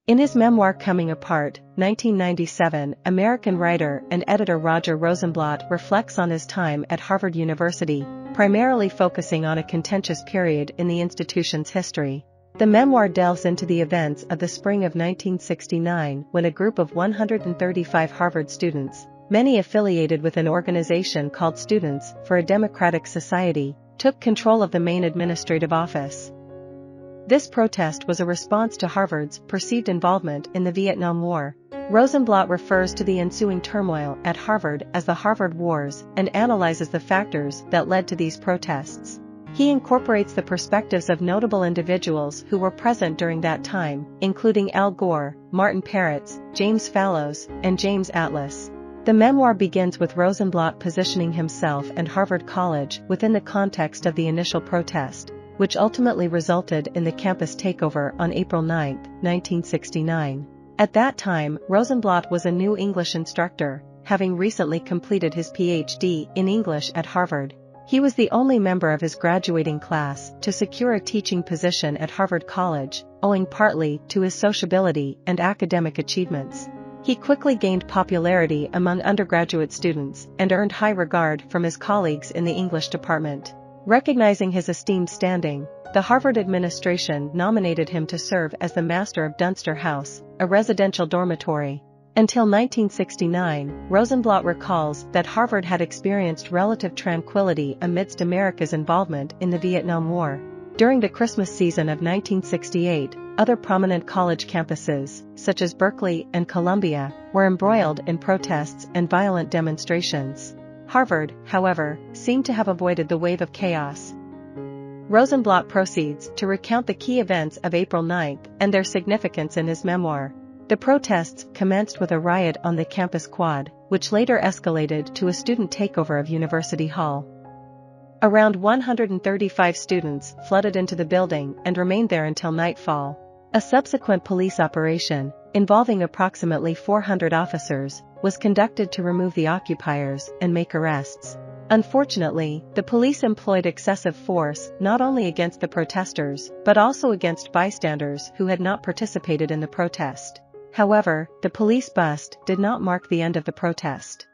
In his memoir Coming Apart, 1997, American writer and editor Roger Rosenblatt reflects on his time at Harvard University, primarily focusing on a contentious period in the institution's history. The memoir delves into the events of the spring of 1969 when a group of 135 Harvard students, many affiliated with an organization called Students for a Democratic Society, took control of the main administrative office. This protest was a response to Harvard's perceived involvement in the Vietnam War. Rosenblatt refers to the ensuing turmoil at Harvard as the Harvard Wars and analyzes the factors that led to these protests. He incorporates the perspectives of notable individuals who were present during that time, including Al Gore, Martin Peretz, James Fallows, and James Atlas. The memoir begins with Rosenblatt positioning himself and Harvard College within the context of the initial protest, which ultimately resulted in the campus takeover on April 9, 1969. At that time, Rosenblatt was a new English instructor, having recently completed his Ph.D. in English at Harvard. He was the only member of his graduating class to secure a teaching position at Harvard College, owing partly to his sociability and academic achievements. He quickly gained popularity among undergraduate students and earned high regard from his colleagues in the English department. Recognizing his esteemed standing, the Harvard administration nominated him to serve as the master of Dunster House, a residential dormitory. Until 1969, Rosenblatt recalls that Harvard had experienced relative tranquility amidst America's involvement in the Vietnam War. During the Christmas season of 1968, other prominent college campuses, such as Berkeley and Columbia, were embroiled in protests and violent demonstrations. Harvard, however, seemed to have avoided the wave of chaos. Rosenblatt proceeds to recount the key events of April 9 and their significance in his memoir. The protests commenced with a riot on the campus quad, which later escalated to a student takeover of University Hall. Around 135 students flooded into the building and remained there until nightfall. A subsequent police operation, involving approximately 400 officers, was conducted to remove the occupiers and make arrests. Unfortunately, the police employed excessive force not only against the protesters but also against bystanders who had not participated in the protest. However, the police bust did not mark the end of the protest.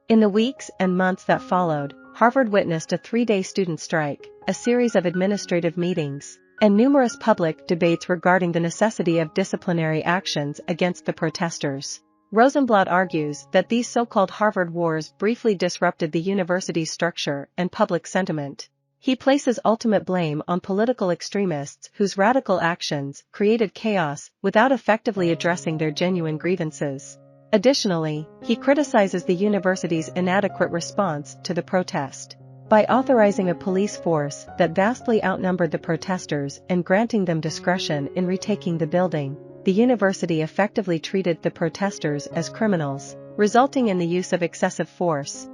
In the weeks and months that followed, Harvard witnessed a 3-day student strike, a series of administrative meetings, and numerous public debates regarding the necessity of disciplinary actions against the protesters. Rosenblatt argues that these so-called Harvard Wars briefly disrupted the university's structure and public sentiment. He places ultimate blame on political extremists whose radical actions created chaos without effectively addressing their genuine grievances. Additionally, he criticizes the university's inadequate response to the protest. By authorizing a police force that vastly outnumbered the protesters and granting them discretion in retaking the building, the university effectively treated the protesters as criminals, resulting in the use of excessive force.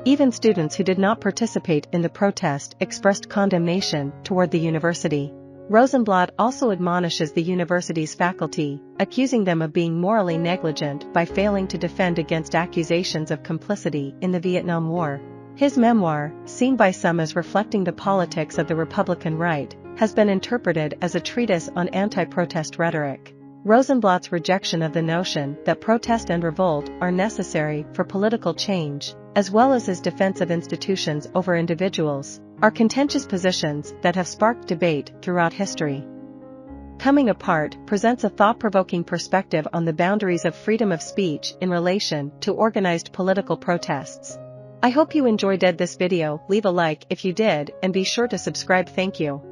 Even students who did not participate in the protest expressed condemnation toward the university. Rosenblatt also admonishes the university's faculty, accusing them of being morally negligent by failing to defend against accusations of complicity in the Vietnam War. His memoir, seen by some as reflecting the politics of the Republican right, has been interpreted as a treatise on anti-protest rhetoric. Rosenblatt's rejection of the notion that protest and revolt are necessary for political change, as well as his defense of institutions over individuals, are contentious positions that have sparked debate throughout history. Coming Apart presents a thought-provoking perspective on the boundaries of freedom of speech in relation to organized political protests. I hope you enjoyed this video. Leave a like if you did and be sure to subscribe. Thank you.